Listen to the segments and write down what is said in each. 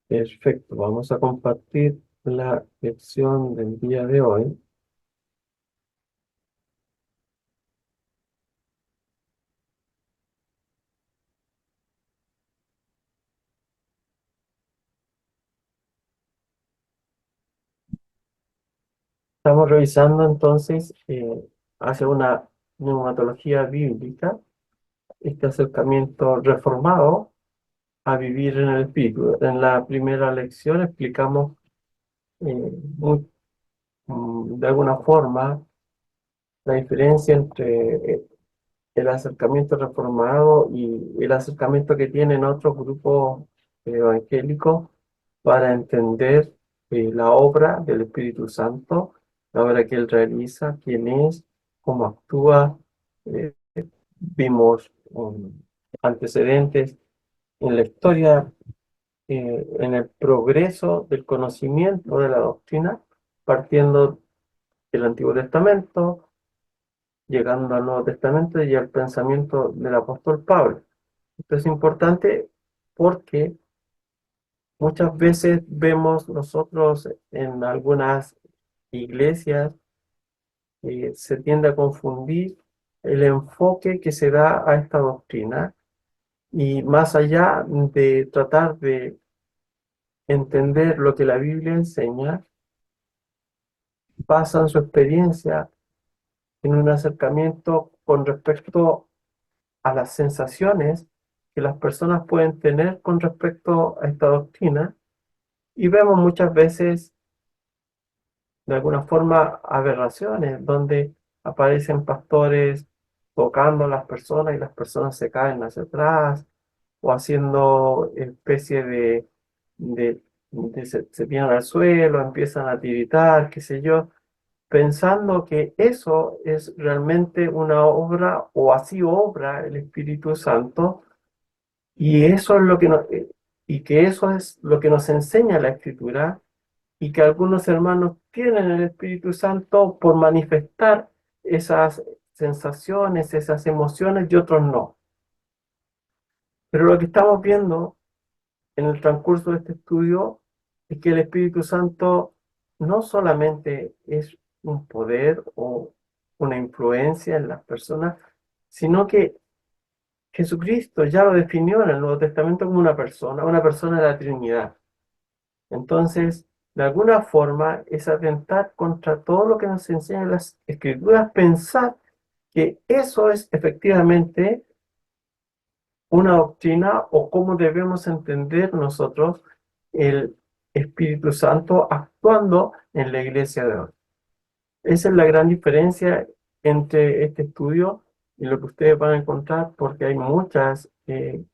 Perfecto, vamos a compartir la lección del día de hoy. Estamos revisando entonces hacia una neumatología bíblica, este acercamiento reformado a vivir en el Espíritu. En la primera lección explicamos muy, de alguna forma la diferencia entre el acercamiento reformado y el acercamiento que tienen otros grupos evangélicos para entender la obra del Espíritu Santo, la obra que Él realiza, quién es, cómo actúa. eh, Vimos antecedentes en la historia, en el progreso del conocimiento de la doctrina, partiendo del Antiguo Testamento, llegando al Nuevo Testamento y al pensamiento del apóstol Pablo. Esto es importante porque muchas veces vemos nosotros en algunas iglesias, se tiende a confundir el enfoque que se da a esta doctrina, y más allá de tratar de entender lo que la Biblia enseña, basan su experiencia en un acercamiento con respecto a las sensaciones que las personas pueden tener con respecto a esta doctrina, y vemos muchas veces, de alguna forma, aberraciones donde aparecen pastores tocando a las personas y las personas se caen hacia atrás, o haciendo especie se tiran al suelo, empiezan a tiritar, qué sé yo, pensando que eso es realmente una obra, o así obra el Espíritu Santo, y eso es lo que y que eso es lo que nos enseña la Escritura, y que algunos hermanos tienen el Espíritu Santo por manifestar esas sensaciones, esas emociones, y otros no. Pero lo que estamos viendo en el transcurso de este estudio es que el Espíritu Santo no solamente es un poder o una influencia en las personas, sino que Jesucristo ya lo definió en el Nuevo Testamento como una persona de la Trinidad. Entonces, de alguna forma, es atentar contra todo lo que nos enseñan las Escrituras, pensar que eso es efectivamente una doctrina, o cómo debemos entender nosotros el Espíritu Santo actuando en la iglesia de hoy. Esa es la gran diferencia entre este estudio y lo que ustedes van a encontrar, porque hay muchas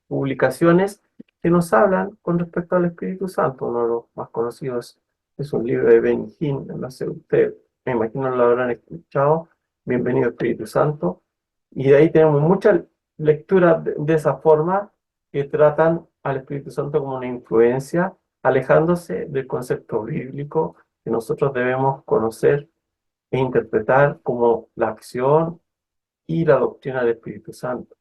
publicaciones que nos hablan con respecto al Espíritu Santo. Uno de los más conocidos es un libro de Ben Hinn, no sé, ustedes me imagino lo habrán escuchado, Bienvenido Espíritu Santo, y de ahí tenemos muchas lecturas de esa forma, que tratan al Espíritu Santo como una influencia, alejándose del concepto bíblico que nosotros debemos conocer e interpretar como la acción y la doctrina del Espíritu Santo.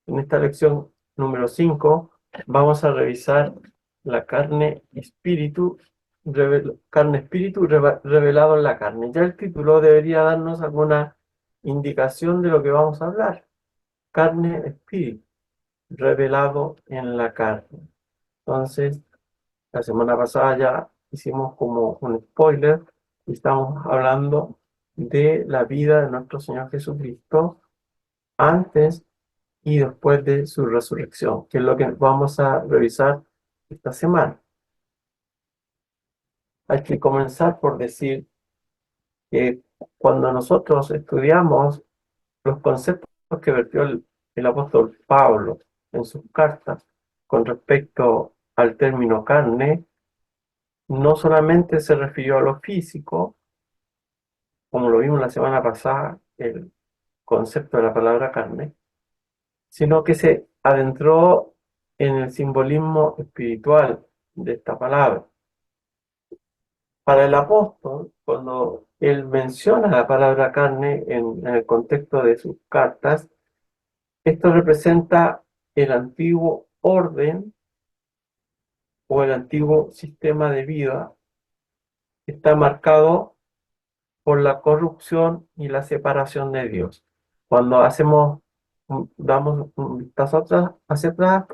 En esta lección número 5 vamos a revisar la carne espíritu revelado en la carne. Ya el título debería darnos alguna indicación de lo que vamos a hablar. Carne espíritu revelado en la carne. Entonces, la semana pasada ya hicimos como un spoiler y estamos hablando de la vida de nuestro Señor Jesucristo antes y después de su resurrección, que es lo que vamos a revisar esta semana. Hay que comenzar por decir que cuando nosotros estudiamos los conceptos que vertió el apóstol Pablo en sus cartas con respecto al término carne, no solamente se refirió a lo físico, como lo vimos la semana pasada, el concepto de la palabra carne, sino que se adentró en el simbolismo espiritual de esta palabra. Para el apóstol, cuando él menciona la palabra carne en el contexto de sus cartas, esto representa el antiguo orden o el antiguo sistema de vida está marcado por la corrupción y la separación de Dios. Cuando damos un vistazo hacia atrás,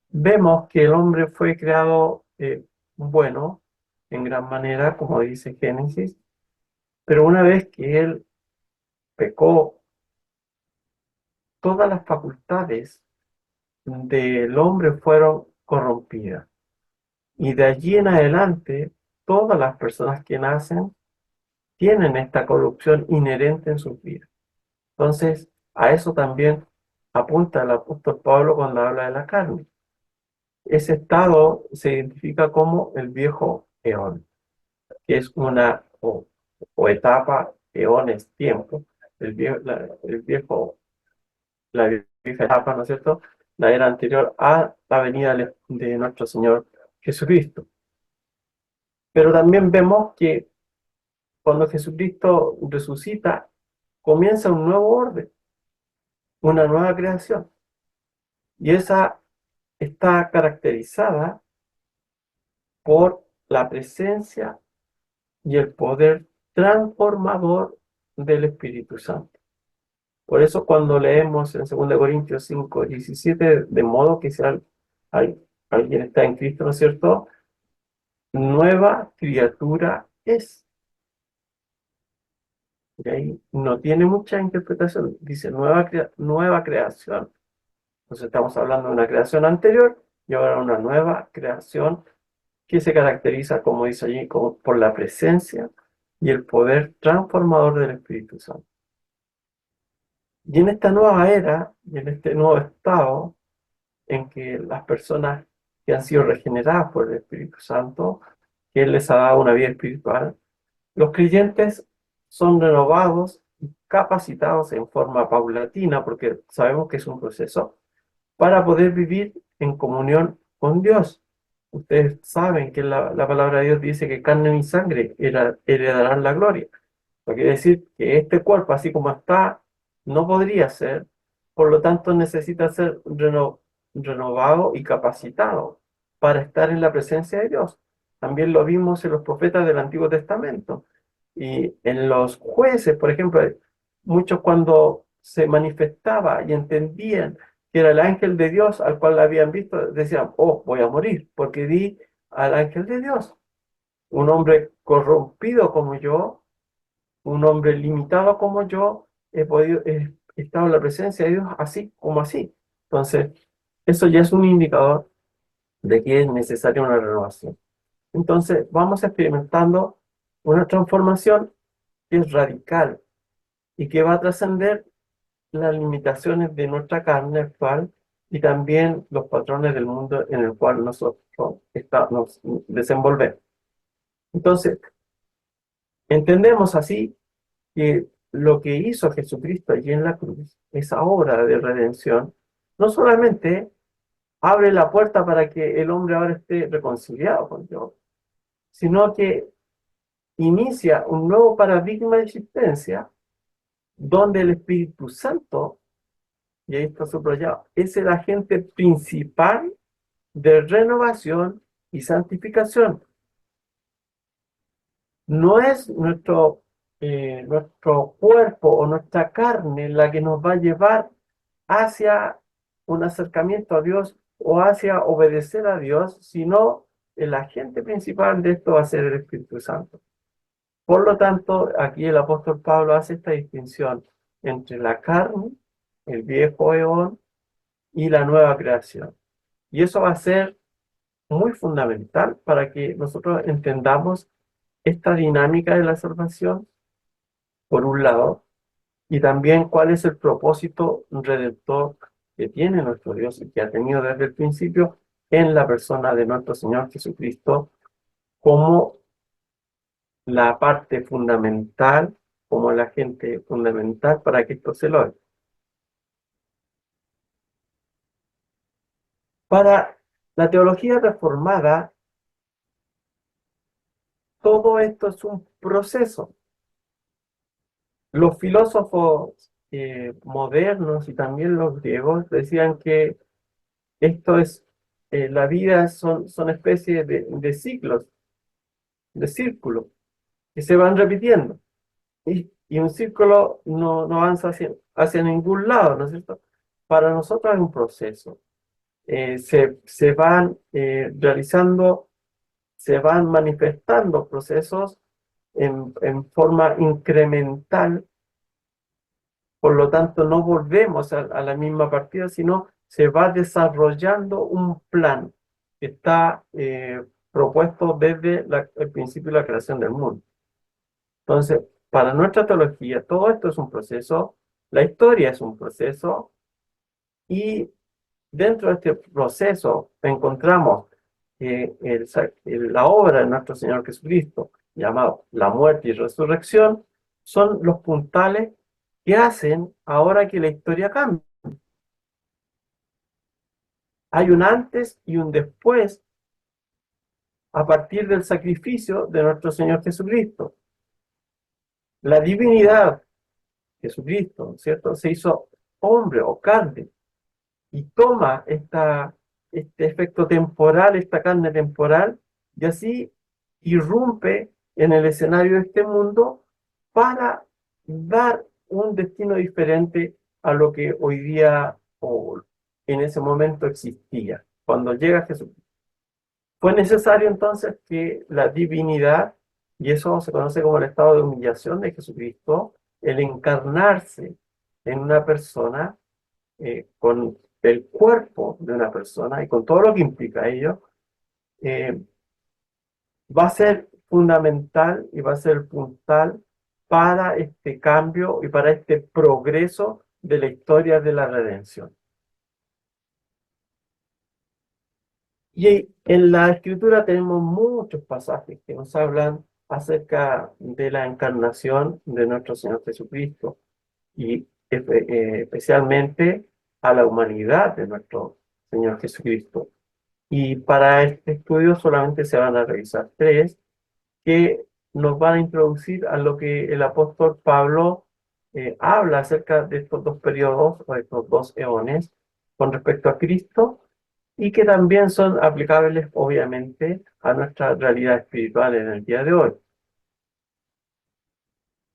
vemos que el hombre fue creado bueno en gran manera, como dice Génesis, pero una vez que él pecó, todas las facultades del hombre fueron corrompidas. Y de allí en adelante, todas las personas que nacen tienen esta corrupción inherente en sus vidas. Entonces, a eso también apunta el apóstol Pablo cuando habla de la carne. Ese estado se identifica como el viejo eón, que es o etapa, eón es tiempo, la vieja etapa, ¿no es cierto? La era anterior a la venida de nuestro Señor Jesucristo. Pero también vemos que cuando Jesucristo resucita, comienza un nuevo orden, una nueva creación. Y esa está caracterizada por la presencia y el poder transformador del Espíritu Santo. Por eso cuando leemos en 2 Corintios 5:17, de modo que si alguien está en Cristo, ¿no es cierto? Nueva criatura es. Y ahí no tiene mucha interpretación, dice nueva creación. Entonces estamos hablando de una creación anterior y ahora una nueva creación que se caracteriza, como dice allí, por la presencia y el poder transformador del Espíritu Santo. Y en esta nueva era, y en este nuevo estado, en que las personas que han sido regeneradas por el Espíritu Santo, que Él les ha dado una vida espiritual, los creyentes son renovados y capacitados en forma paulatina, porque sabemos que es un proceso, para poder vivir en comunión con Dios. Ustedes saben que la palabra de Dios dice que carne y sangre heredarán la gloria. Lo que quiere decir que este cuerpo, así como está, no podría ser, por lo tanto necesita ser renovado y capacitado para estar en la presencia de Dios. También lo vimos en los profetas del Antiguo Testamento. Y en los jueces, por ejemplo, muchos cuando se manifestaba y entendían que era el ángel de Dios al cual habían visto, decían, oh, voy a morir, porque vi al ángel de Dios. Un hombre corrompido como yo, un hombre limitado como yo, he estado en la presencia de Dios así como así. Entonces, eso ya es un indicador de que es necesaria una renovación. Entonces, vamos experimentando una transformación que es radical y que va a trascender las limitaciones de nuestra carne actual y también los patrones del mundo en el cual nosotros nos desenvolvemos. Entonces, entendemos así que lo que hizo Jesucristo allí en la cruz, esa obra de redención, no solamente abre la puerta para que el hombre ahora esté reconciliado con Dios, sino que inicia un nuevo paradigma de existencia donde el Espíritu Santo, y ahí está subrayado, es el agente principal de renovación y santificación. No es nuestro cuerpo o nuestra carne la que nos va a llevar hacia un acercamiento a Dios o hacia obedecer a Dios, sino el agente principal de esto va a ser el Espíritu Santo. Por lo tanto, aquí el apóstol Pablo hace esta distinción entre la carne, el viejo eón, y la nueva creación. Y eso va a ser muy fundamental para que nosotros entendamos esta dinámica de la salvación, por un lado, y también cuál es el propósito redentor que tiene nuestro Dios y que ha tenido desde el principio en la persona de nuestro Señor Jesucristo como la parte fundamental, como el agente fundamental para que esto se logre. Para la teología reformada, todo esto es un proceso. Los filósofos modernos y también los griegos decían que esto es la vida son especies de ciclos, de círculos, que se van repitiendo. Y un círculo no avanza hacia ningún lado, ¿no es cierto? Para nosotros es un proceso. Se van realizando, se van manifestando procesos en forma incremental. Por lo tanto, no volvemos a la misma partida, sino se va desarrollando un plan que está propuesto desde el principio de la creación del mundo. Entonces, para nuestra teología, todo esto es un proceso, la historia es un proceso, y dentro de este proceso encontramos que la obra de nuestro Señor Jesucristo, llamado la muerte y resurrección, son los puntales que hacen ahora que la historia cambie. Hay un antes y un después a partir del sacrificio de nuestro Señor Jesucristo. La divinidad, Jesucristo, ¿cierto? Se hizo hombre o carne y toma este efecto temporal, esta carne temporal, y así irrumpe en el escenario de este mundo para dar un destino diferente a lo que hoy día o en ese momento existía, cuando llega Jesús. Fue necesario entonces que la divinidad, y eso se conoce como el estado de humillación de Jesucristo, el encarnarse en una persona, con el cuerpo de una persona y con todo lo que implica ello, eh, va a ser fundamental y va a ser puntal para este cambio y para este progreso de la historia de la redención. Y en la escritura tenemos muchos pasajes que nos hablan acerca de la encarnación de nuestro Señor Jesucristo y especialmente a la humanidad de nuestro Señor Jesucristo. Y para este estudio solamente se van a revisar tres que nos van a introducir a lo que el apóstol Pablo habla acerca de estos dos periodos o de estos dos eones con respecto a Cristo, y que también son aplicables obviamente a nuestra realidad espiritual en el día de hoy.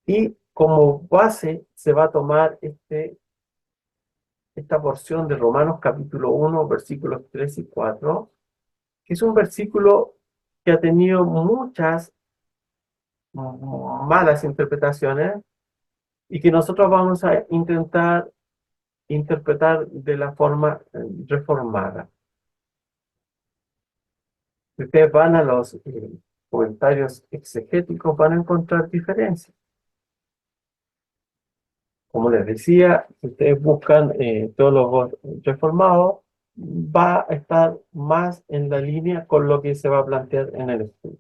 Y como base se va a tomar esta porción de Romanos capítulo 1, versículos 3 y 4, que es un versículo que ha tenido muchas malas interpretaciones y que nosotros vamos a intentar interpretar de la forma reformada. Si ustedes van a los comentarios exegéticos, van a encontrar diferencias. Como les decía, si ustedes buscan teólogos reformados, va a estar más en la línea con lo que se va a plantear en el estudio.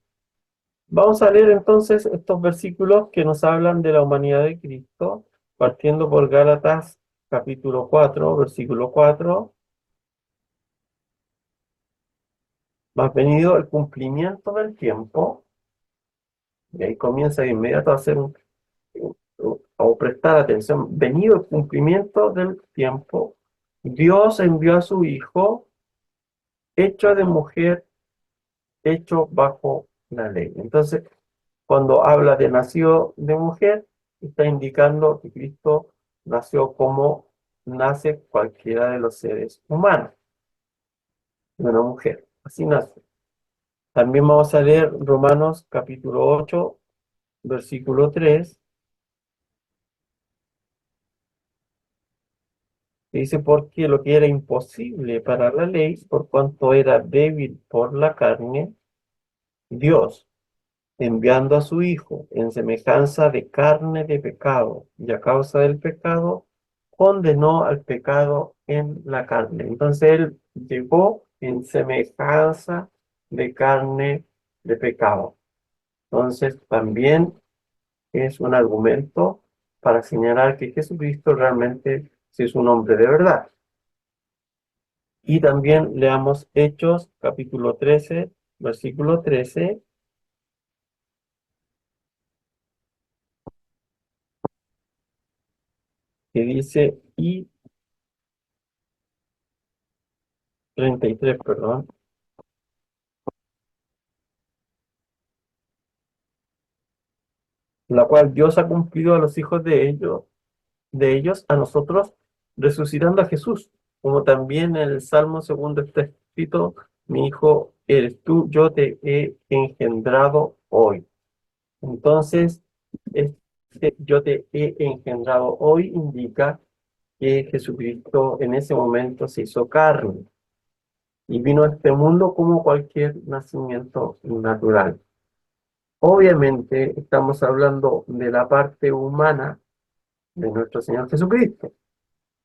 Vamos a leer entonces estos versículos que nos hablan de la humanidad de Cristo, partiendo por Gálatas capítulo 4, versículo 4. Más venido el cumplimiento del tiempo, y ahí comienza de inmediato a hacer o prestar atención. Venido el cumplimiento del tiempo, Dios envió a su Hijo, hecho de mujer, hecho bajo la ley. Entonces, cuando habla de nacido de mujer, está indicando que Cristo nació como nace cualquiera de los seres humanos, de una mujer. Así nace. También vamos a leer Romanos capítulo 8, versículo 3, que dice: porque lo que era imposible para la ley, por cuanto era débil por la carne, Dios, enviando a su Hijo en semejanza de carne de pecado, y a causa del pecado, condenó al pecado en la carne. Entonces Él llegó en semejanza de carne de pecado. Entonces también es un argumento para señalar que Jesucristo realmente sí es un hombre de verdad. Y también leamos Hechos capítulo 13, versículo 13, que dice: y 33, perdón, la cual Dios ha cumplido a los hijos de ellos, a nosotros, resucitando a Jesús, como también en el Salmo segundo está escrito, mi hijo eres tú, yo te he engendrado hoy. Entonces, este yo te he engendrado hoy indica que Jesucristo en ese momento se hizo carne y vino a este mundo como cualquier nacimiento natural. Obviamente estamos hablando de la parte humana de nuestro Señor Jesucristo,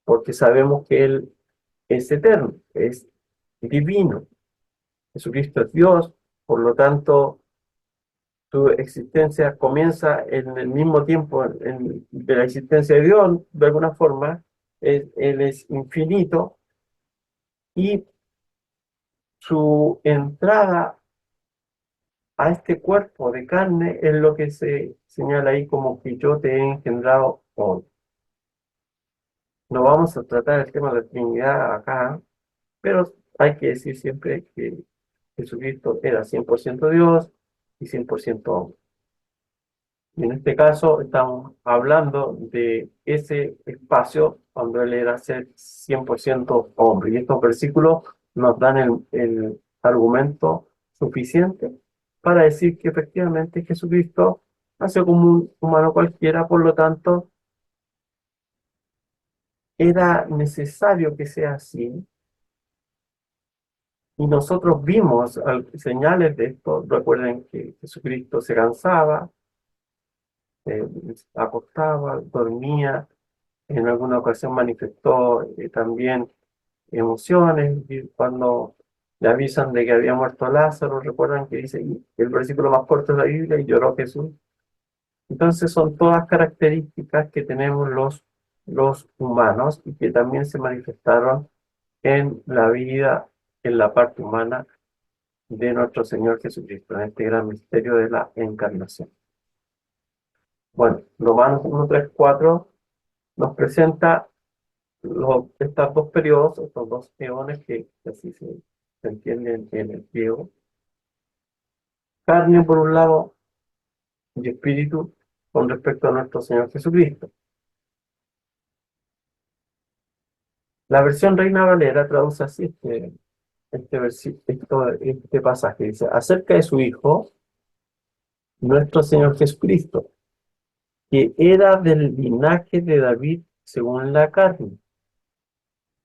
porque sabemos que Él es eterno, es divino. Jesucristo es Dios, por lo tanto, su existencia comienza en el mismo tiempo de la existencia de Dios, de alguna forma. Él es infinito y su entrada a este cuerpo de carne es lo que se señala ahí como que yo te he engendrado hoy. No vamos a tratar el tema de la Trinidad acá, pero hay que decir siempre que Jesucristo era 100% Dios y 100% hombre. Y en este caso estamos hablando de ese espacio cuando Él era ser 100% hombre. Y estos versículos nos dan el argumento suficiente para decir que efectivamente Jesucristo nació como un humano cualquiera, por lo tanto, era necesario que sea así. Y nosotros vimos señales de esto. Recuerden que Jesucristo se cansaba, eh, acostaba, dormía, en alguna ocasión manifestó también emociones, y cuando le avisan de que había muerto Lázaro, recuerdan que dice, y el versículo más corto de la Biblia, y lloró Jesús. Entonces son todas características que tenemos los humanos y que también se manifestaron en la vida, en la parte humana de nuestro Señor Jesucristo, en este gran misterio de la encarnación. Bueno, Romanos 1, 3, 4 nos presenta estos dos periodos, estos dos eones que así se entienden en el griego. Carne por un lado y espíritu con respecto a nuestro Señor Jesucristo. La versión Reina Valera traduce así este pasaje. Dice, acerca de su Hijo, nuestro Señor Jesucristo, que era del linaje de David según la carne,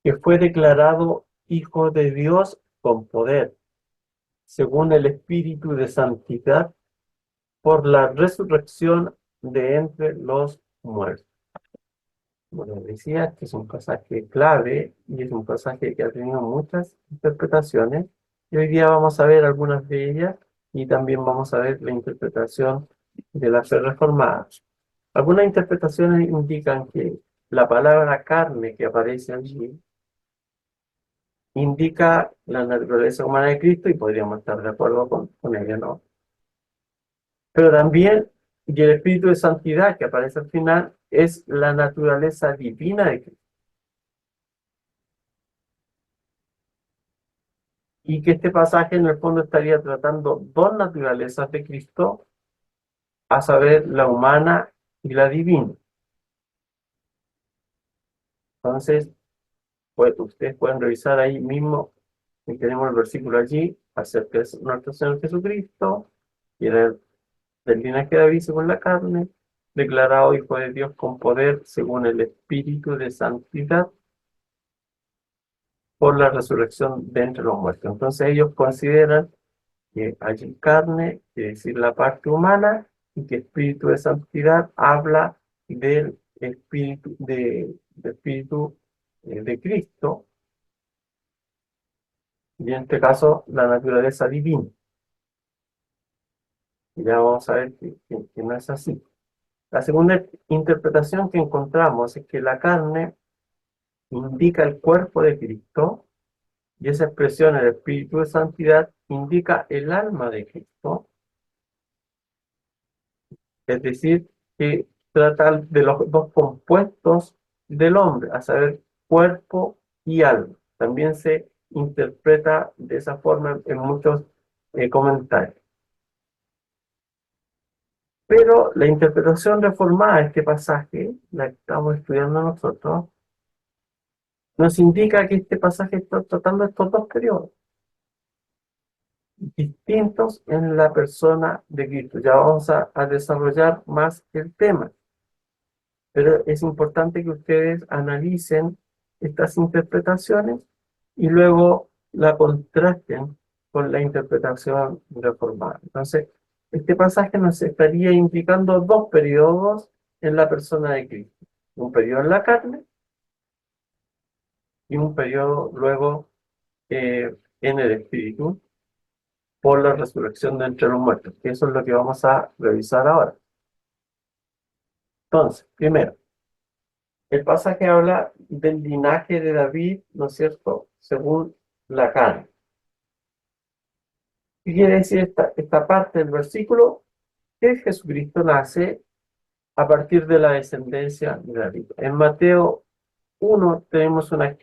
que fue declarado Hijo de Dios con poder, según el Espíritu de Santidad, por la resurrección de entre los muertos. Bueno, decía que es un pasaje clave y es un pasaje que ha tenido muchas interpretaciones y hoy día vamos a ver algunas de ellas y también vamos a ver la interpretación de la fe reformada. Algunas interpretaciones indican que la palabra carne que aparece allí indica la naturaleza humana de Cristo y podríamos estar de acuerdo con ella, ¿no? Pero también, y el Espíritu de Santidad que aparece al final, es la naturaleza divina de Cristo. Y que este pasaje en el fondo estaría tratando dos naturalezas de Cristo, a saber, la humana y la divina. Entonces, pues, ustedes pueden revisar ahí mismo, y tenemos el versículo allí, acerca de nuestro Señor Jesucristo, que era del linaje de David según la carne, declarado Hijo de Dios con poder según el Espíritu de Santidad, por la resurrección de entre los muertos. Entonces ellos consideran que hay carne, quiere decir la parte humana, y que espíritu de santidad habla del espíritu de Cristo, y en este caso la naturaleza divina. Y ya vamos a ver que no es así. La segunda interpretación que encontramos es que la carne indica el cuerpo de Cristo, y esa expresión, el espíritu de santidad, indica el alma de Cristo. Es decir, que trata de los dos compuestos del hombre, a saber, cuerpo y alma. También se interpreta de esa forma en muchos comentarios. Pero la interpretación reformada de este pasaje, la que estamos estudiando nosotros, nos indica que este pasaje está tratando estos dos periodos distintos en la persona de Cristo. Ya vamos a desarrollar más el tema, pero es importante que ustedes analicen estas interpretaciones y luego la contrasten con la interpretación reformada. Entonces, este pasaje nos estaría implicando dos periodos en la persona de Cristo. Un periodo en la carne y un periodo luego en el Espíritu por la resurrección de entre los muertos. Eso es lo que vamos a revisar ahora. Entonces, primero, el pasaje habla del linaje de David, ¿no es cierto?, según la carne. ¿Qué quiere decir esta parte del versículo? Que Jesucristo nace a partir de la descendencia de David. En Mateo 1 tenemos una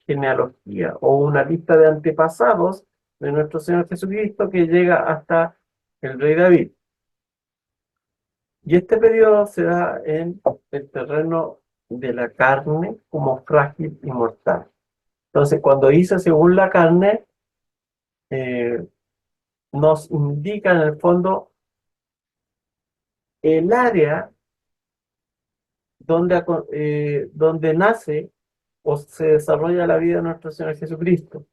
genealogía o una lista de antepasados de nuestro Señor Jesucristo que llega hasta el rey David. Y este periodo se da en el terreno de la carne como frágil y mortal. Entonces, cuando dice según la carne, eh, nos indica en el fondo el área donde nace o se desarrolla la vida de nuestro Señor Jesucristo,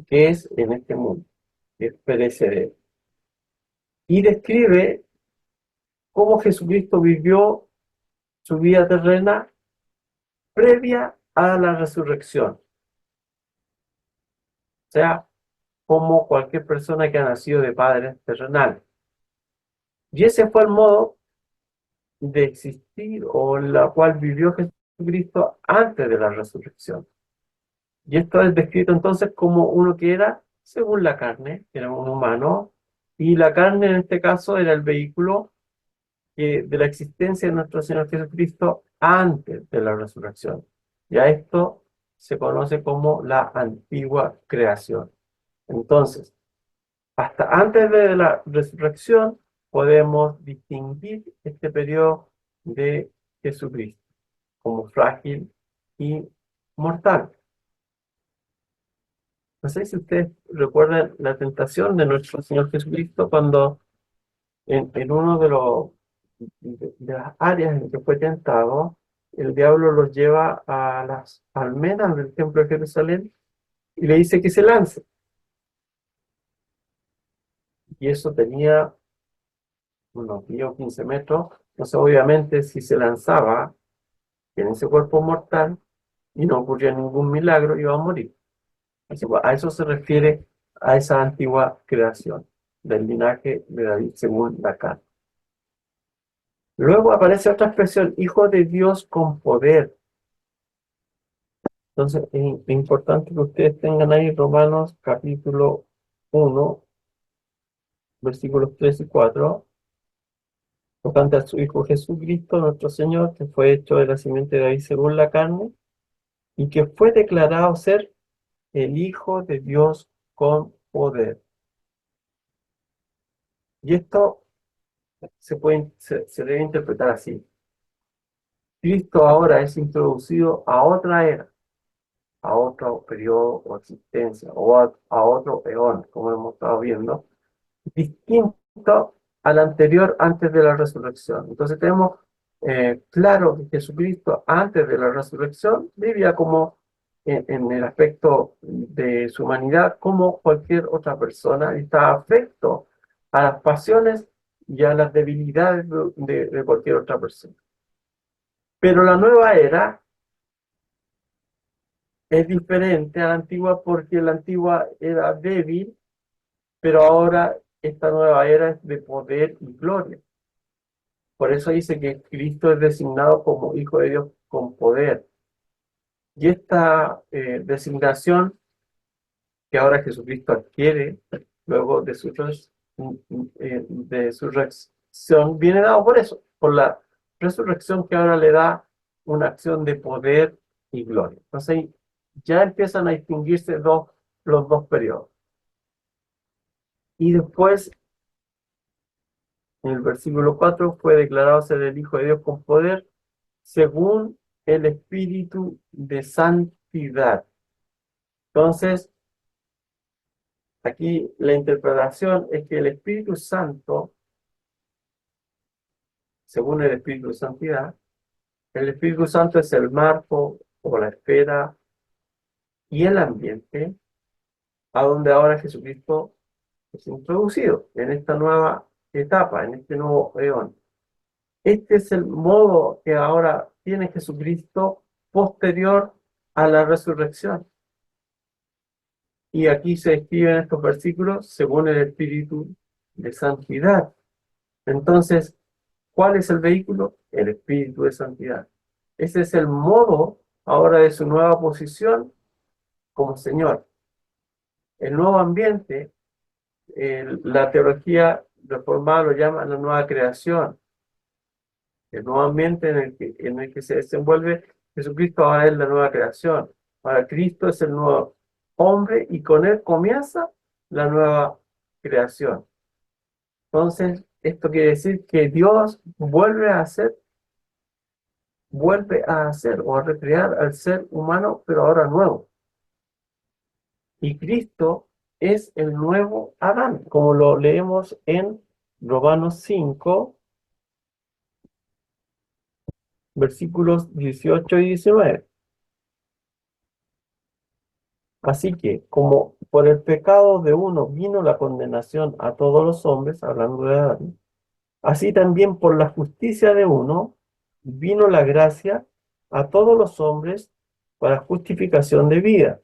que es en este mundo, que es perecedero. Y describe cómo Jesucristo vivió su vida terrena previa a la resurrección. O sea, como cualquier persona que ha nacido de padres terrenales. Y ese fue el modo de existir o la cual vivió Jesucristo antes de la resurrección. Y esto es descrito entonces como uno que era según la carne, era un humano, y la carne en este caso era el vehículo de la existencia de nuestro Señor Jesucristo antes de la resurrección. Y a esto se conoce como la antigua creación. Entonces, hasta antes de la resurrección podemos distinguir este periodo de Jesucristo como frágil y mortal. No sé si ustedes recuerdan la tentación de nuestro Señor Jesucristo cuando en uno de las áreas en que fue tentado, el diablo los lleva a las almenas del templo de Jerusalén y le dice que se lance. Y eso tenía unos 10 o 15 metros. Entonces, obviamente, si se lanzaba en ese cuerpo mortal y no ocurría ningún milagro, iba a morir. Así que a eso se refiere a esa antigua creación del linaje de David según la carne. Luego aparece otra expresión, hijo de Dios con poder. Entonces, es importante que ustedes tengan ahí Romanos capítulo 1, versículos 3 y 4, tocante a su Hijo Jesucristo, nuestro Señor, que fue hecho de la simiente de David según la carne, y que fue declarado ser el Hijo de Dios con poder. Y esto se debe interpretar así. Cristo ahora es introducido a otra era, a otro periodo o existencia, o a otro eón, como hemos estado viendo, distinto al anterior antes de la resurrección. Entonces tenemos claro que Jesucristo antes de la resurrección vivía como en el aspecto de su humanidad como cualquier otra persona y estaba afecto a las pasiones y a las debilidades de cualquier otra persona. Pero la nueva era es diferente a la antigua porque la antigua era débil, pero ahora esta nueva era es de poder y gloria. Por eso dice que Cristo es designado como Hijo de Dios con poder. Y esta designación que ahora Jesucristo adquiere luego de su resurrección, viene dado por eso, por la resurrección que ahora le da una acción de poder y gloria. Entonces ya empiezan a distinguirse los dos periodos. Y después, en el versículo 4, fue declarado ser el Hijo de Dios con poder, según el Espíritu de Santidad. Entonces, aquí la interpretación es que el Espíritu Santo, según el Espíritu de Santidad, el Espíritu Santo es el marco o la esfera y el ambiente a donde ahora Jesucristo es introducido en esta nueva etapa, en este nuevo eón. Este es el modo que ahora tiene Jesucristo posterior a la resurrección. Y aquí se describen estos versículos según el Espíritu de Santidad. Entonces, ¿cuál es el vehículo? El Espíritu de Santidad. Ese es el modo ahora de su nueva posición como Señor. El nuevo ambiente, la teología reformada lo llama la nueva creación. El nuevo ambiente en el que se desenvuelve Jesucristo ahora es la nueva creación. Ahora Cristo es el nuevo hombre y con él comienza la nueva creación. Entonces, esto quiere decir que Dios vuelve a hacer o a recrear al ser humano, pero ahora nuevo. Y Cristo es el nuevo Adán, como lo leemos en Romanos 5, versículos 18 y 19. Así que, como por el pecado de uno vino la condenación a todos los hombres, hablando de Adán, así también por la justicia de uno vino la gracia a todos los hombres para justificación de vida.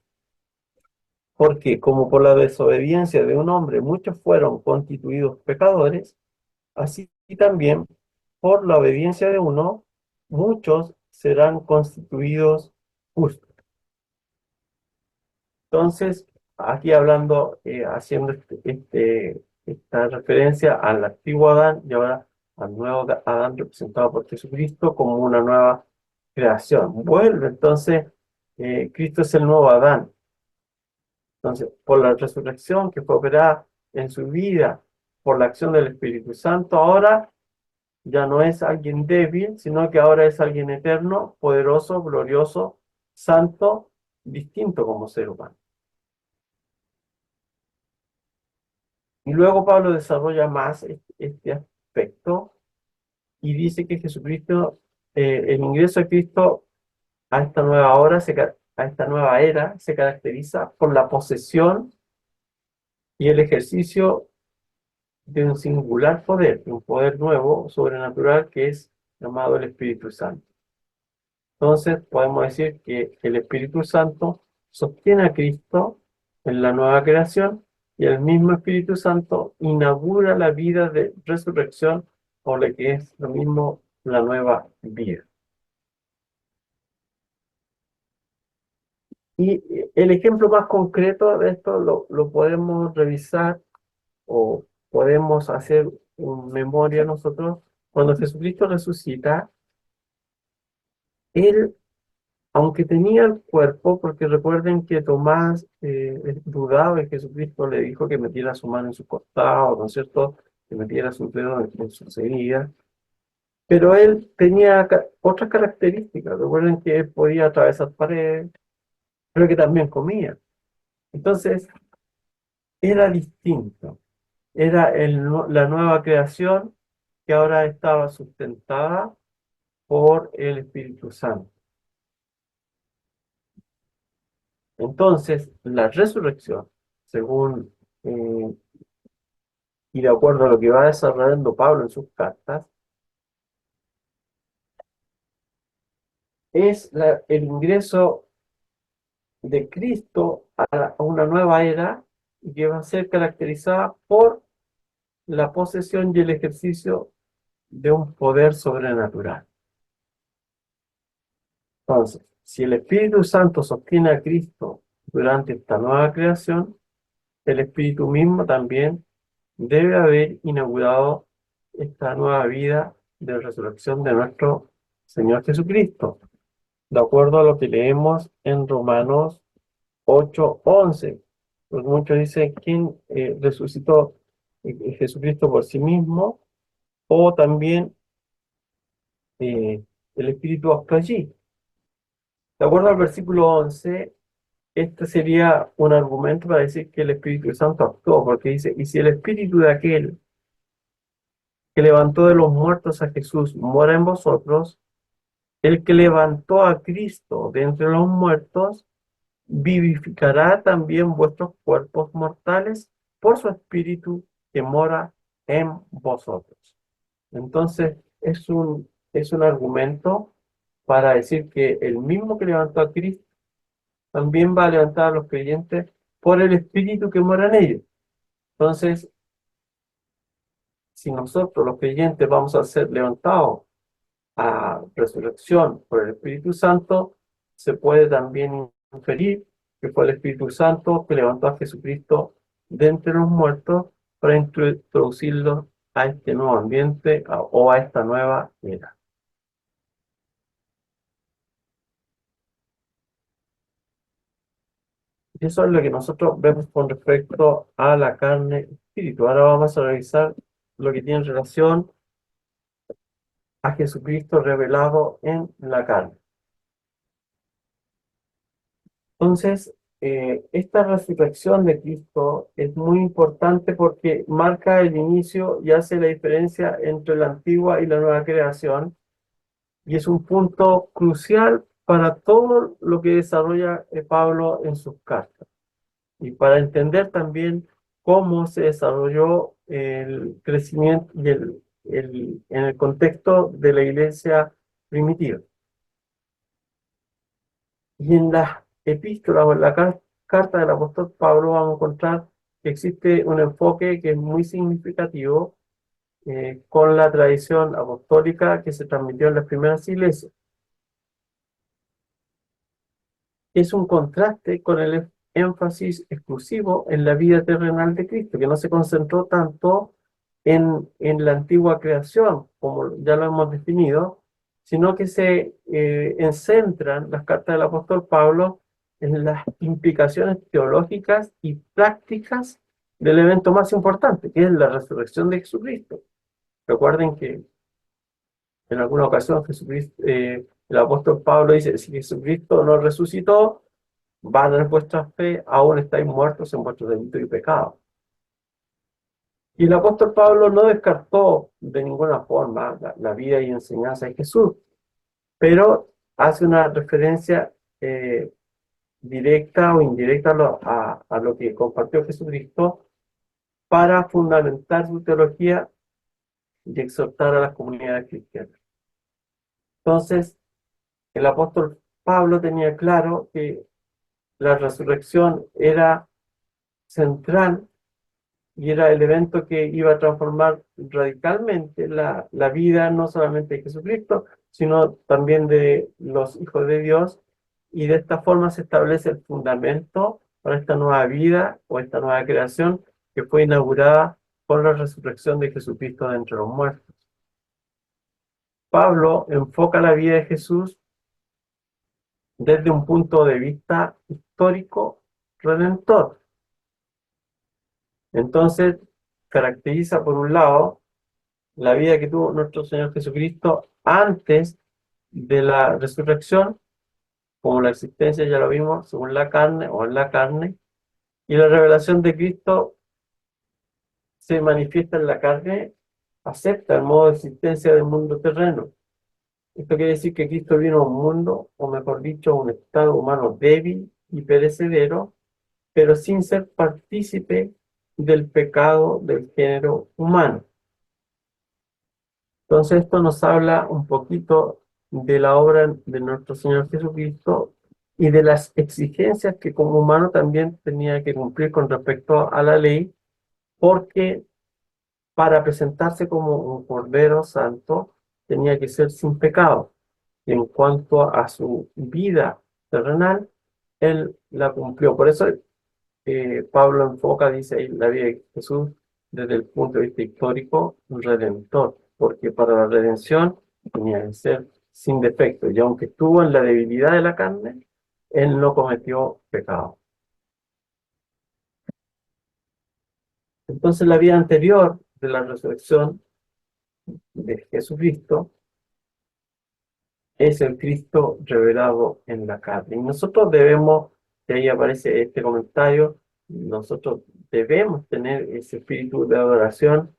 Porque como por la desobediencia de un hombre muchos fueron constituidos pecadores, así también por la obediencia de uno muchos serán constituidos justos. Entonces, aquí hablando, haciendo esta referencia al antiguo Adán y ahora al nuevo Adán representado por Jesucristo como una nueva creación. Vuelve entonces, Cristo es el nuevo Adán. Entonces, por la resurrección que fue operada en su vida, por la acción del Espíritu Santo, ahora ya no es alguien débil, sino que ahora es alguien eterno, poderoso, glorioso, santo, distinto como ser humano. Y luego Pablo desarrolla más este aspecto y dice que Jesucristo, el ingreso de Cristo a esta nueva hora, a esta nueva era, se caracteriza por la posesión y el ejercicio de un singular poder, un poder nuevo, sobrenatural, que es llamado el Espíritu Santo. Entonces, podemos decir que el Espíritu Santo sostiene a Cristo en la nueva creación y el mismo Espíritu Santo inaugura la vida de resurrección o lo que es lo mismo la nueva vida. Y el ejemplo más concreto de esto lo podemos revisar o podemos hacer en memoria nosotros cuando Jesucristo resucita. Él, aunque tenía el cuerpo, porque recuerden que Tomás dudaba y Jesucristo le dijo que metiera su mano en su costado, ¿no es cierto? Que metiera su dedo en sus heridas. Pero él tenía otras características. Recuerden que él podía atravesar paredes, pero que también comía. Entonces, era distinto. Era la nueva creación que ahora estaba sustentada por el Espíritu Santo. Entonces, la resurrección, según y de acuerdo a lo que va desarrollando Pablo en sus cartas, es el ingreso de Cristo a una nueva era que va a ser caracterizada por la posesión y el ejercicio de un poder sobrenatural. Entonces, si el Espíritu Santo sostiene a Cristo durante esta nueva creación, el Espíritu mismo también debe haber inaugurado esta nueva vida de resurrección de nuestro Señor Jesucristo, de acuerdo a lo que leemos en Romanos 8:11. Pues muchos dicen, ¿quién resucitó Jesucristo por sí mismo? O también eh, el Espíritu actuó allí. De acuerdo al versículo 11, este sería un argumento para decir que el Espíritu Santo actuó, porque dice, y si el Espíritu de aquel que levantó de los muertos a Jesús mora en vosotros, el que levantó a Cristo de entre los muertos, vivificará también vuestros cuerpos mortales por su Espíritu que mora en vosotros. Entonces, es un argumento para decir que el mismo que levantó a Cristo también va a levantar a los creyentes por el Espíritu que mora en ellos. Entonces, si nosotros los creyentes vamos a ser levantados a resurrección por el Espíritu Santo, se puede también inferir que fue el Espíritu Santo que levantó a Jesucristo de entre los muertos para introducirlo a este nuevo ambiente o a esta nueva era. Y eso es lo que nosotros vemos con respecto a la carne y espíritu. Ahora vamos a revisar lo que tiene relación a Jesucristo revelado en la carne. Entonces, esta resurrección de Cristo es muy importante porque marca el inicio y hace la diferencia entre la antigua y la nueva creación, y es un punto crucial para todo lo que desarrolla Pablo en sus cartas, y para entender también cómo se desarrolló el crecimiento y en el contexto de la iglesia primitiva. Y en las epístolas o en la carta del apóstol Pablo vamos a encontrar que existe un enfoque que es muy significativo con la tradición apostólica que se transmitió en las primeras iglesias. Es un contraste con el énfasis exclusivo en la vida terrenal de Cristo, que no se concentró tanto en la antigua creación, como ya lo hemos definido, sino que se centran las cartas del apóstol Pablo en las implicaciones teológicas y prácticas del evento más importante, que es la resurrección de Jesucristo. Recuerden que en alguna ocasión el apóstol Pablo dice, si Jesucristo no resucitó, van en vuestra fe, aún estáis muertos en vuestros delitos y pecados. Y el apóstol Pablo no descartó de ninguna forma la vida y enseñanza de Jesús, pero hace una referencia directa o indirecta a lo que compartió Jesucristo para fundamentar su teología y exhortar a las comunidades cristianas. Entonces, el apóstol Pablo tenía claro que la resurrección era central y era el evento que iba a transformar radicalmente la vida no solamente de Jesucristo, sino también de los hijos de Dios, y de esta forma se establece el fundamento para esta nueva vida o esta nueva creación que fue inaugurada por la resurrección de Jesucristo de entre los muertos. Pablo enfoca la vida de Jesús desde un punto de vista histórico redentor. Entonces, caracteriza por un lado la vida que tuvo nuestro Señor Jesucristo antes de la resurrección, como la existencia, ya lo vimos, según la carne o en la carne, y la revelación de Cristo se manifiesta en la carne, acepta el modo de existencia del mundo terreno. Esto quiere decir que Cristo vino a un mundo, o mejor dicho, a un estado humano débil y perecedero, pero sin ser partícipe del pecado del género humano. Entonces esto nos habla un poquito de la obra de nuestro Señor Jesucristo y de las exigencias que como humano también tenía que cumplir con respecto a la ley, porque para presentarse como un Cordero Santo tenía que ser sin pecado. Y en cuanto a su vida terrenal, él la cumplió. Por eso Pablo enfoca, dice ahí, la vida de Jesús desde el punto de vista histórico, redentor, porque para la redención tenía que ser sin defecto, y aunque estuvo en la debilidad de la carne, él no cometió pecado. Entonces la vida anterior de la resurrección de Jesucristo es el Cristo revelado en la carne. Y nosotros debemos, de ahí aparece este comentario, nosotros debemos tener ese espíritu de adoración,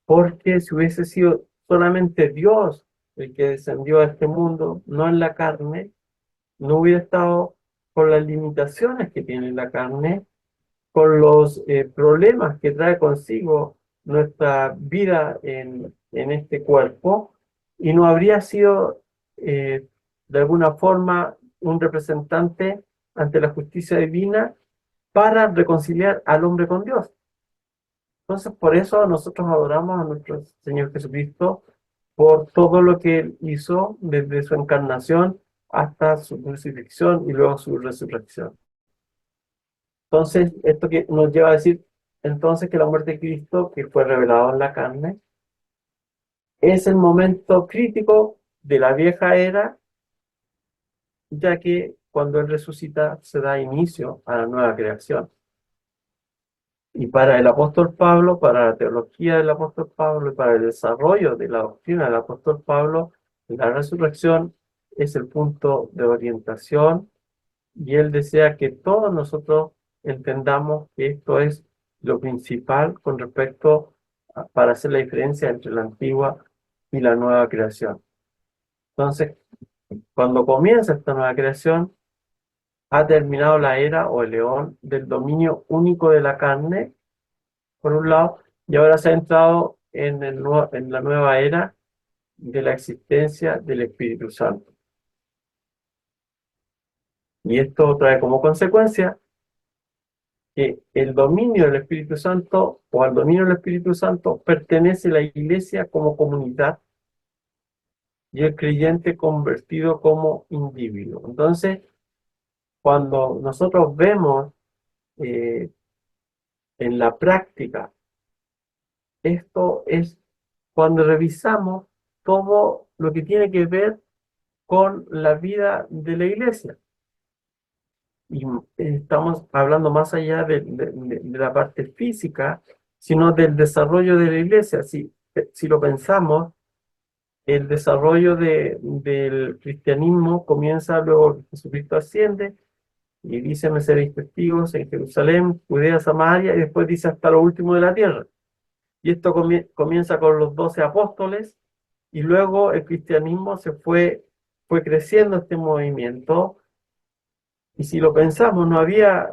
porque si hubiese sido solamente Dios el que descendió a este mundo, no en la carne, no hubiera estado con las limitaciones que tiene la carne, con los problemas que trae consigo nuestra vida en este cuerpo, y no habría sido de alguna forma un representante ante la justicia divina para reconciliar al hombre con Dios. Entonces, por eso nosotros adoramos a nuestro Señor Jesucristo por todo lo que Él hizo desde su encarnación hasta su crucifixión y luego su resurrección. Entonces, esto que nos lleva a decir entonces que la muerte de Cristo, que fue revelado en la carne, es el momento crítico de la vieja era, ya que cuando Él resucita se da inicio a la nueva creación. Y para el apóstol Pablo, para la teología del apóstol Pablo y para el desarrollo de la doctrina del apóstol Pablo, la resurrección es el punto de orientación, y él desea que todos nosotros entendamos que esto es lo principal con respecto para hacer la diferencia entre la antigua y la nueva creación. Entonces, cuando comienza esta nueva creación, ha terminado la era o el león del dominio único de la carne, por un lado, y ahora se ha entrado en la nueva era de la existencia del Espíritu Santo. Y esto trae como consecuencia que el dominio del Espíritu Santo o al dominio del Espíritu Santo pertenece la iglesia como comunidad y el creyente convertido como individuo. Entonces, cuando nosotros vemos eh, en la práctica, esto es cuando revisamos todo lo que tiene que ver con la vida de la iglesia. Y estamos hablando más allá de la parte física, sino del desarrollo de la iglesia. Si lo pensamos, el desarrollo del cristianismo comienza luego que Jesucristo asciende y dice: me seréis testigos en Jerusalén, Judea, Samaria, y después dice hasta lo último de la tierra. Y esto comienza con los 12 apóstoles, y luego el cristianismo fue creciendo este movimiento. Y si lo pensamos, no había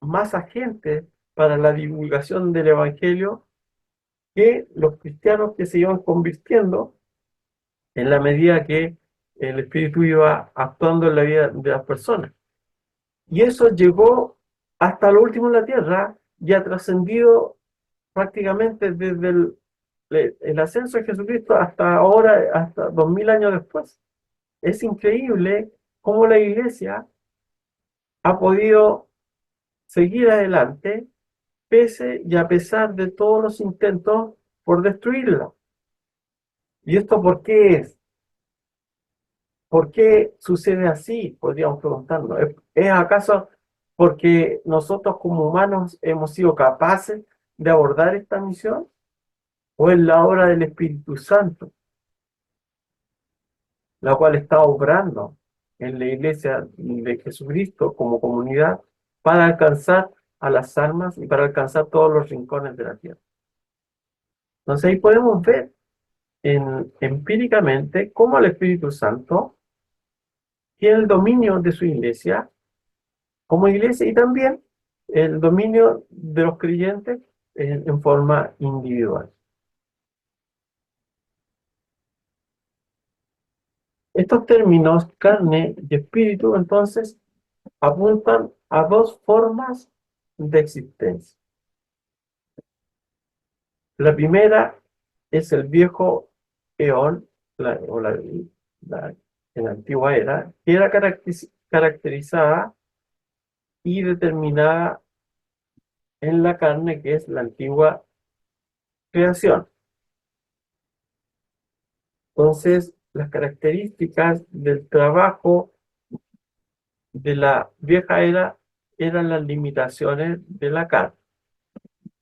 más agentes para la divulgación del Evangelio que los cristianos que se iban convirtiendo en la medida que el Espíritu iba actuando en la vida de las personas. Y eso llegó hasta lo último en la tierra y ha trascendido prácticamente desde el ascenso de Jesucristo hasta ahora, hasta 2000 años después. Es increíble cómo la iglesia ha podido seguir adelante pese y a pesar de todos los intentos por destruirla. ¿Y esto por qué es? ¿Por qué sucede así? Podríamos preguntarnos. ¿Es acaso porque nosotros como humanos hemos sido capaces de abordar esta misión? ¿O es la obra del Espíritu Santo, la cual está obrando en la iglesia de Jesucristo como comunidad para alcanzar a las almas y para alcanzar todos los rincones de la tierra? Entonces ahí podemos ver empíricamente cómo el Espíritu Santo tiene el dominio de su iglesia como iglesia y también el dominio de los creyentes en forma individual. Estos términos, carne y espíritu, entonces, apuntan a dos formas de existencia. La primera es el viejo eón, en la antigua era, que era caracterizada y determinada en la carne, que es la antigua creación. Entonces, las características del trabajo de la vieja era eran las limitaciones de la carne.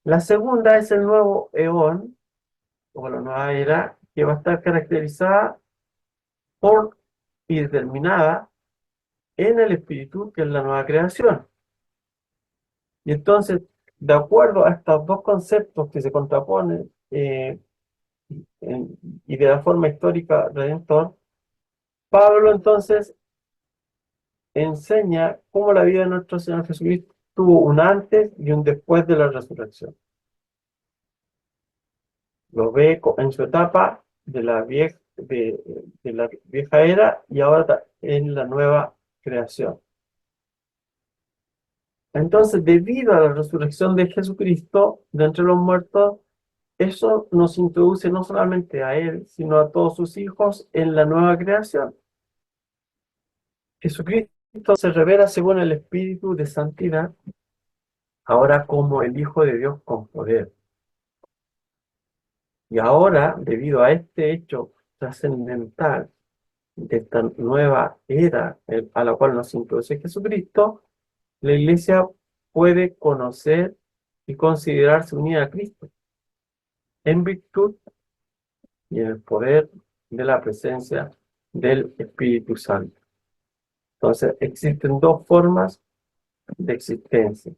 La segunda es el nuevo eón, o la nueva era, que va a estar caracterizada por y determinada en el espíritu, que es la nueva creación. Y entonces, de acuerdo a estos dos conceptos que se contraponen y de la forma histórica redentor, Pablo entonces enseña cómo la vida de nuestro Señor Jesucristo tuvo un antes y un después de la resurrección. Lo ve en su etapa de la vieja era y ahora en la nueva creación. Entonces, debido a la resurrección de Jesucristo de entre los muertos, eso nos introduce no solamente a Él, sino a todos sus hijos en la nueva creación. Jesucristo se revela según el Espíritu de Santidad, ahora como el Hijo de Dios con poder. Y ahora, debido a este hecho trascendental de esta nueva era a la cual nos introduce Jesucristo, la Iglesia puede conocer y considerarse unida a Cristo en virtud y en el poder de la presencia del Espíritu Santo. Entonces, existen dos formas de existencia.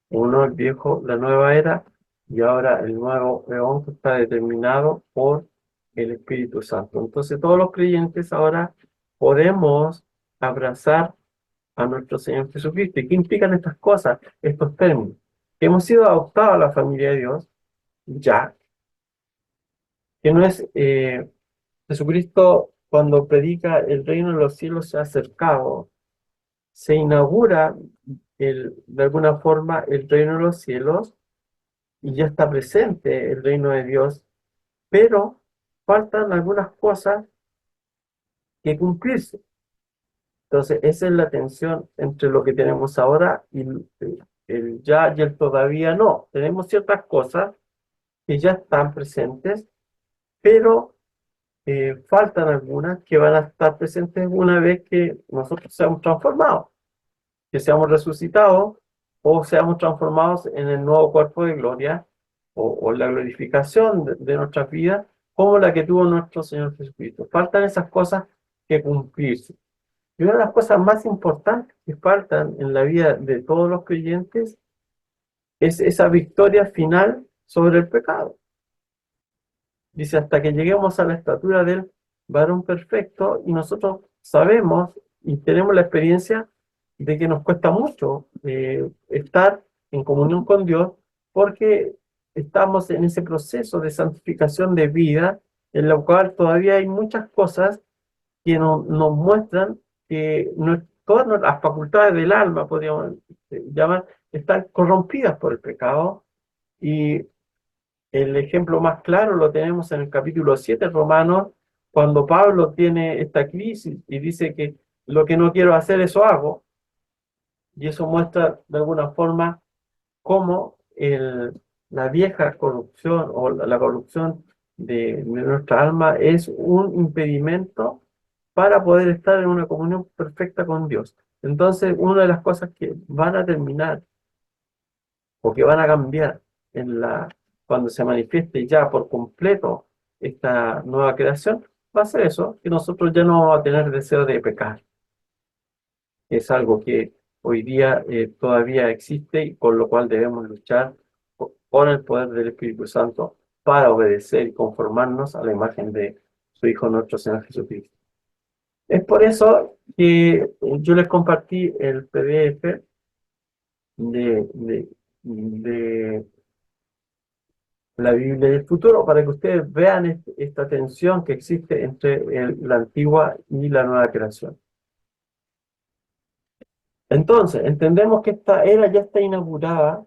Uno, el viejo, la nueva era, y ahora el nuevo eón que está determinado por el Espíritu Santo. Entonces, todos los creyentes ahora podemos abrazar a nuestro Señor Jesucristo. ¿Y qué implican estas cosas, estos términos? Que hemos sido adoptados a la familia de Dios, ya, que no es Jesucristo cuando predica el reino de los cielos se ha acercado, se inaugura de alguna forma el reino de los cielos y ya está presente el reino de Dios, pero faltan algunas cosas que cumplirse. Entonces, esa es la tensión entre lo que tenemos ahora y el ya y el todavía no. Tenemos ciertas cosas que ya están presentes, pero faltan algunas que van a estar presentes una vez que nosotros seamos transformados, que seamos resucitados o seamos transformados en el nuevo cuerpo de gloria o la glorificación de nuestras vidas como la que tuvo nuestro Señor Jesucristo. Faltan esas cosas que cumplirse. Y una de las cosas más importantes que faltan en la vida de todos los creyentes es esa victoria final sobre el pecado. Dice, hasta que lleguemos a la estatura del varón perfecto, y nosotros sabemos y tenemos la experiencia de que nos cuesta mucho estar en comunión con Dios porque estamos en ese proceso de santificación de vida en la cual todavía hay muchas cosas que nos muestran que todas las facultades del alma, podríamos llamar, están corrompidas por el pecado. Y el ejemplo más claro lo tenemos en el capítulo 7 Romanos, cuando Pablo tiene esta crisis y dice que lo que no quiero hacer, eso hago, y eso muestra de alguna forma cómo la vieja corrupción o la corrupción de nuestra alma es un impedimento para poder estar en una comunión perfecta con Dios. Entonces, una de las cosas que van a terminar o que van a cambiar cuando se manifieste ya por completo esta nueva creación, va a ser eso, que nosotros ya no vamos a tener deseo de pecar. Es algo que hoy día todavía existe y con lo cual debemos luchar con el poder del Espíritu Santo para obedecer y conformarnos a la imagen de su Hijo nuestro Señor Jesucristo. Es por eso que yo les compartí el PDF de, de, de la Biblia del futuro para que ustedes vean esta tensión que existe entre la antigua y la nueva creación. Entonces, entendemos que esta era ya está inaugurada,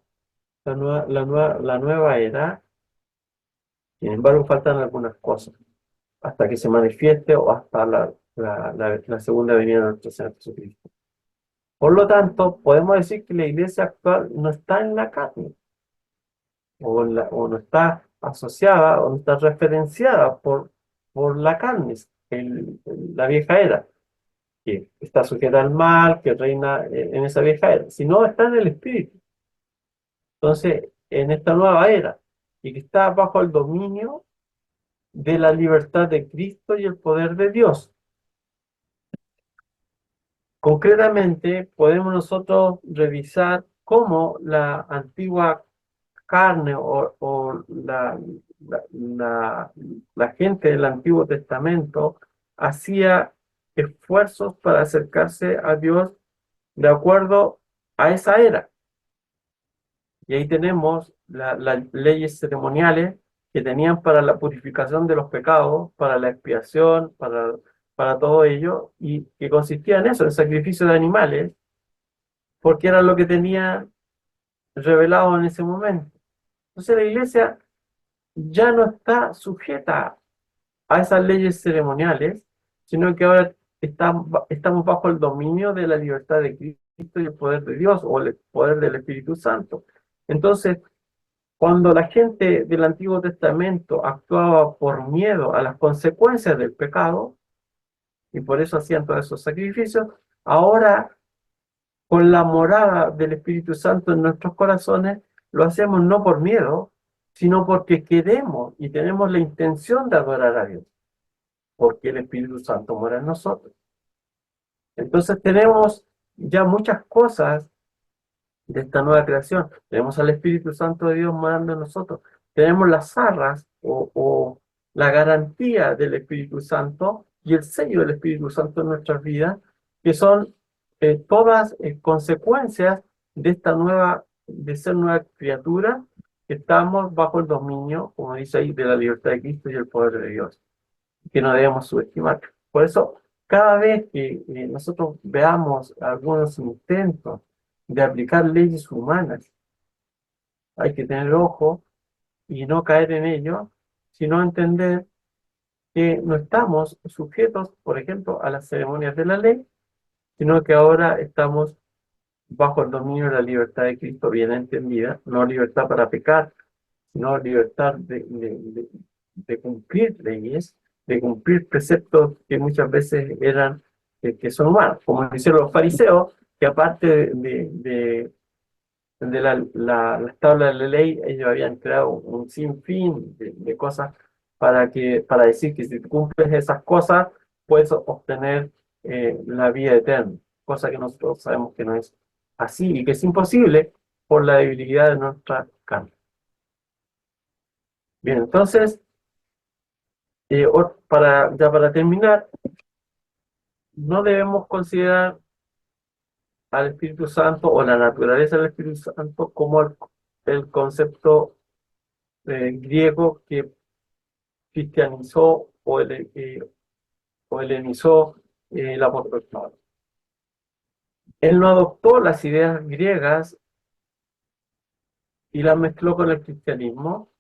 la nueva era, sin embargo faltan algunas cosas, hasta que se manifieste o hasta la segunda venida de nuestro Señor Jesucristo. Por lo tanto, podemos decir que la iglesia actual no está en la carne, o no está asociada, o no está referenciada por la carne, la vieja era, que está sujeta al mal, que reina en esa vieja era, sino está en el espíritu. Entonces, en esta nueva era y que está bajo el dominio de la libertad de Cristo y el poder de Dios. Concretamente, podemos nosotros revisar cómo la antigua carne o la gente del Antiguo Testamento hacía esfuerzos para acercarse a Dios de acuerdo a esa era. Y ahí tenemos las leyes ceremoniales que tenían para la purificación de los pecados, para la expiación, para todo ello, y que consistía en eso, en sacrificio de animales, porque era lo que tenía revelado en ese momento. Entonces la iglesia ya no está sujeta a esas leyes ceremoniales, sino que ahora estamos bajo el dominio de la libertad de Cristo y el poder de Dios o el poder del Espíritu Santo. Entonces, cuando la gente del Antiguo Testamento actuaba por miedo a las consecuencias del pecado, y por eso hacían todos esos sacrificios, ahora con la morada del Espíritu Santo en nuestros corazones, lo hacemos no por miedo, sino porque queremos y tenemos la intención de adorar a Dios, porque el Espíritu Santo mora en nosotros. Entonces tenemos ya muchas cosas de esta nueva creación. Tenemos al Espíritu Santo de Dios morando en nosotros. Tenemos las arras o la garantía del Espíritu Santo y el sello del Espíritu Santo en nuestras vidas, que son todas consecuencias de esta nueva, de ser nueva criatura, que estamos bajo el dominio, como dice ahí, de la libertad de Cristo y el poder de Dios, que no debemos subestimar. Por eso, cada vez que nosotros veamos algunos intentos de aplicar leyes humanas, hay que tener ojo y no caer en ello, sino entender que no estamos sujetos, por ejemplo, a las ceremonias de la ley, sino que ahora estamos bajo el dominio de la libertad de Cristo bien entendida, no libertad para pecar, sino libertad de cumplir leyes, de cumplir preceptos que muchas veces eran, que son humanos, como hicieron los fariseos, que aparte de las tablas de la ley, ellos habían creado un sinfín de cosas para decir que si cumples esas cosas, puedes obtener la vida eterna, cosa que nosotros sabemos que no es así y que es imposible por la debilidad de nuestra carne. Bien, entonces, ya para terminar, no debemos considerar al Espíritu Santo o la naturaleza del Espíritu Santo como el concepto griego que cristianizó o helenizó el apóstol Pablo. Él no adoptó las ideas griegas y las mezcló con el cristianismo,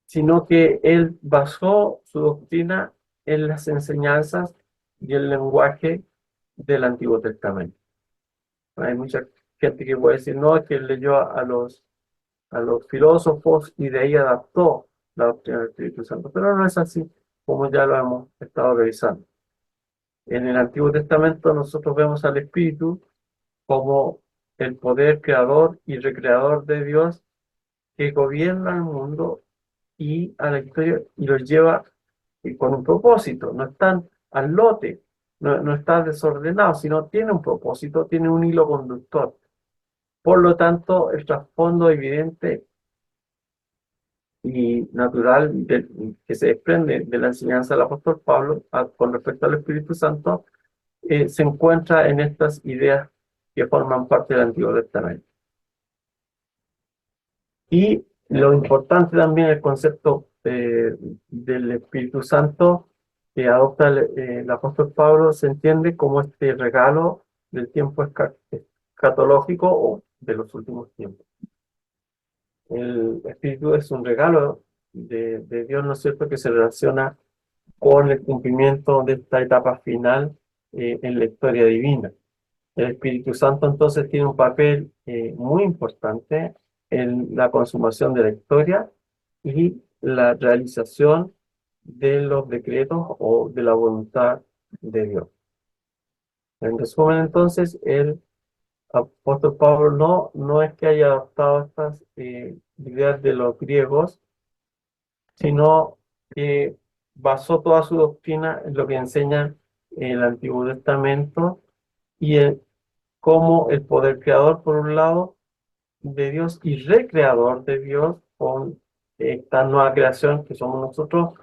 sino que él basó su doctrina en las enseñanzas y el lenguaje del Antiguo Testamento. Hay mucha gente que puede decir, no, es que él leyó a los filósofos y de ahí adaptó la doctrina del Espíritu Santo, pero no es así, como ya lo hemos estado revisando. En el Antiguo Testamento nosotros vemos al Espíritu como el poder creador y recreador de Dios que gobierna el mundo y a la historia y los lleva con un propósito. No están al lote, no está desordenado, sino tiene un propósito, tiene un hilo conductor. Por lo tanto, el trasfondo evidente y natural que se desprende de la enseñanza del apóstol Pablo con respecto al Espíritu Santo se encuentra en estas ideas que forman parte del Antiguo Testamento. Y lo importante también el concepto del Espíritu Santo que adopta el apóstol Pablo se entiende como este regalo del tiempo escatológico o de los últimos tiempos. El Espíritu es un regalo de Dios, ¿no es cierto?, que se relaciona con el cumplimiento de esta etapa final en la historia divina. El Espíritu Santo entonces tiene un papel muy importante en la consumación de la historia y la realización de los decretos o de la voluntad de Dios. En resumen, entonces, Él apóstol Pablo no es que haya adoptado estas ideas de los griegos, sino que basó toda su doctrina en lo que enseña el Antiguo Testamento y en cómo el poder creador, por un lado, de Dios y recreador de Dios con esta nueva creación que somos nosotros,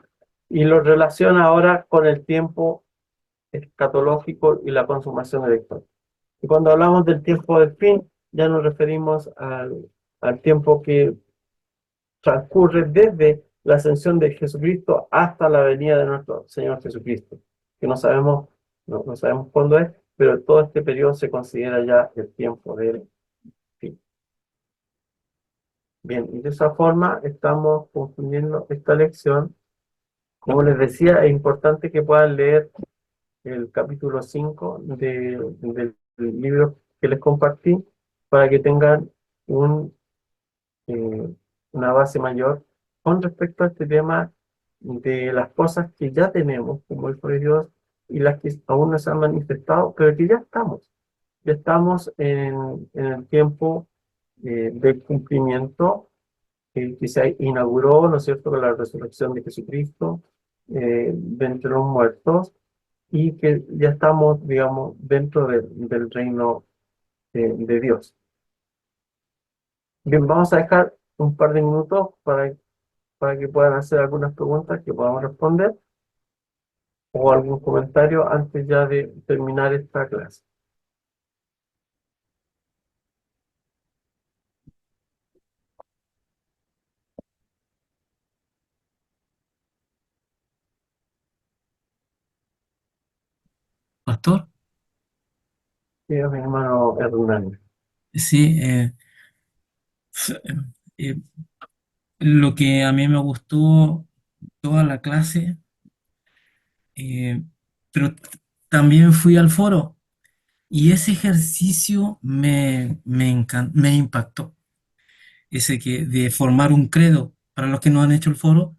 y lo relaciona ahora con el tiempo escatológico y la consumación de la historia. Y cuando hablamos del tiempo del fin, ya nos referimos al tiempo que transcurre desde la ascensión de Jesucristo hasta la venida de nuestro Señor Jesucristo, que no sabemos cuándo es, pero todo este periodo se considera ya el tiempo del fin. Bien, y de esa forma estamos concluyendo esta lección. Como les decía, es importante que puedan leer el capítulo 5 del libro que les compartí para que tengan un eh, una base mayor con respecto a este tema de las cosas que ya tenemos como hijo de Dios y las que aún no se han manifestado, pero que ya estamos en el tiempo del cumplimiento que se inauguró, ¿no es cierto?, con la resurrección de Jesucristo de entre los muertos y que ya estamos, digamos, dentro del reino de Dios. Bien, vamos a dejar un par de minutos para que puedan hacer algunas preguntas que podamos responder o algún comentario antes ya de terminar esta clase. Pastor, Sí, mi hermano Hernán. sí, eh, lo que a mí me gustó toda la clase, eh, pero también fui al foro y ese ejercicio me impactó, ese que de formar un credo, para los que no han hecho el foro,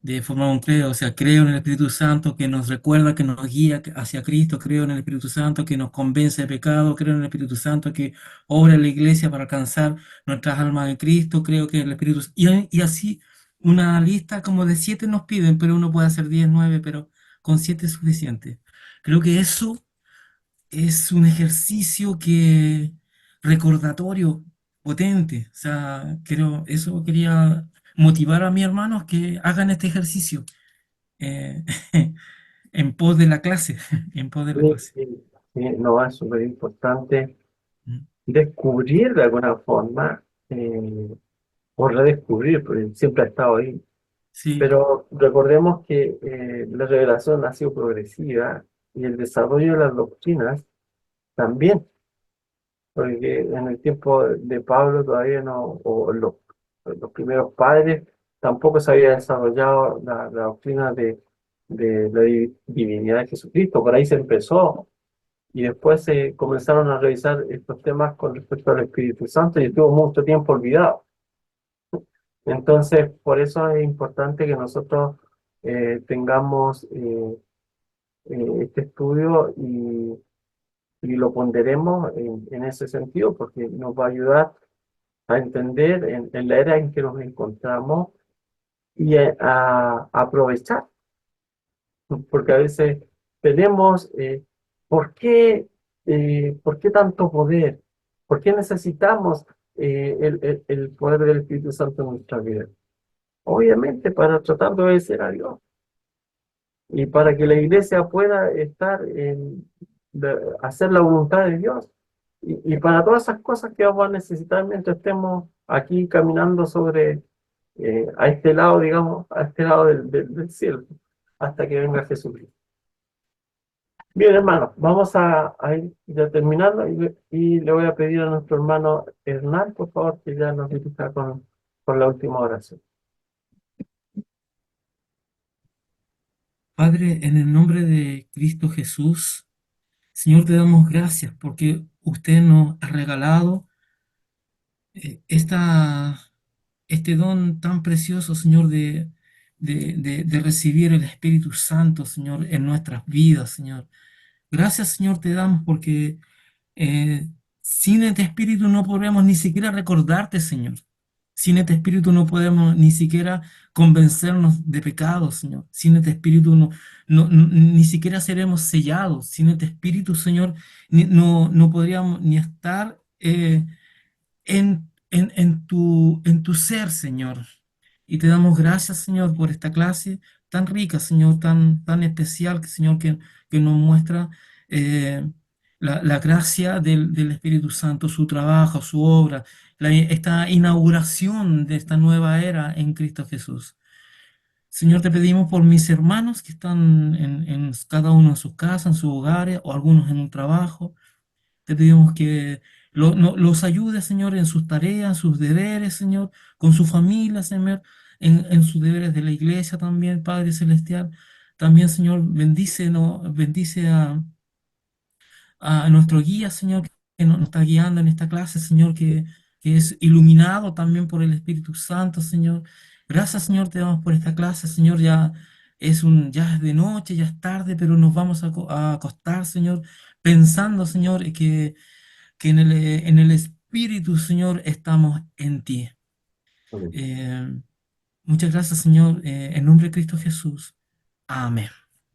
de formar un credo, o sea, creo en el Espíritu Santo que nos recuerda, que nos guía hacia Cristo, creo en el Espíritu Santo que nos convence de pecado, creo en el Espíritu Santo que obra en la iglesia para alcanzar nuestras almas en Cristo, creo que el Espíritu y así una lista como de 7 nos piden, pero uno puede hacer 10 9 pero con 7 es suficiente. Creo que eso es un ejercicio que recordatorio potente, o sea, creo, eso quería motivar a mis hermanos que hagan este ejercicio eh, en pos de la clase, en pos de Sí, la clase. sí, sí, no, es súper importante Mm. descubrir de alguna forma o redescubrir, porque siempre ha estado ahí. Sí, Pero recordemos que la revelación ha sido progresiva y el desarrollo de las doctrinas también. Porque en el tiempo de Pablo todavía no, o los primeros padres, tampoco se había desarrollado la doctrina de la divinidad de Jesucristo. Por ahí se empezó y después se comenzaron a revisar estos temas con respecto al Espíritu Santo y estuvo mucho tiempo olvidado. Entonces, por eso es importante que nosotros tengamos este estudio y lo ponderemos en ese sentido, porque nos va a ayudar a entender en la era en que nos encontramos y a aprovechar, porque a veces tenemos, ¿por qué tanto poder? ¿Por qué necesitamos el poder del Espíritu Santo en nuestra vida? Obviamente para tratar de obedecer a Dios y para que la iglesia pueda hacer la voluntad de Dios. Y para todas esas cosas que vamos a necesitar mientras estemos aquí caminando a este lado, digamos, a este lado del cielo, hasta que venga Jesucristo. Bien, hermano, vamos a ir ya terminando y le voy a pedir a nuestro hermano Hernán, por favor, que ya nos dirija con la última oración. Padre, en el nombre de Cristo Jesús, Señor, te damos gracias porque usted nos ha regalado este don tan precioso, Señor, de recibir el Espíritu Santo, Señor, en nuestras vidas, Señor. Gracias, Señor, te damos porque eh, Sin este espíritu no podremos ni siquiera recordarte, Señor. Sin este espíritu no podemos ni siquiera convencernos de pecado, Señor. Sin este espíritu ni siquiera seremos sellados. Sin este espíritu, Señor, no podríamos ni estar en tu ser, Señor. Y te damos gracias, Señor, por esta clase tan rica, Señor, tan especial, Señor, que nos muestra eh, la gracia del Espíritu Santo, su trabajo, su obra, esta inauguración de esta nueva era en Cristo Jesús. Señor, te pedimos por mis hermanos que están en cada uno en sus casas, en sus hogares, o algunos en un trabajo. Te pedimos que los ayude, Señor, en sus tareas, en sus deberes, Señor, con su familia, Señor, en sus deberes de la iglesia también, Padre Celestial. También, Señor, bendice, ¿no? Bendice a nuestro guía, Señor, que nos está guiando en esta clase, Señor, que es iluminado también por el Espíritu Santo, Señor. Gracias, Señor, te damos por esta clase, Señor, ya es de noche, ya es tarde, pero nos vamos a acostar, Señor, pensando, Señor, que en el Espíritu, Señor, estamos en ti. Amén. Eh, Muchas gracias, Señor, en nombre de Cristo Jesús. Amén.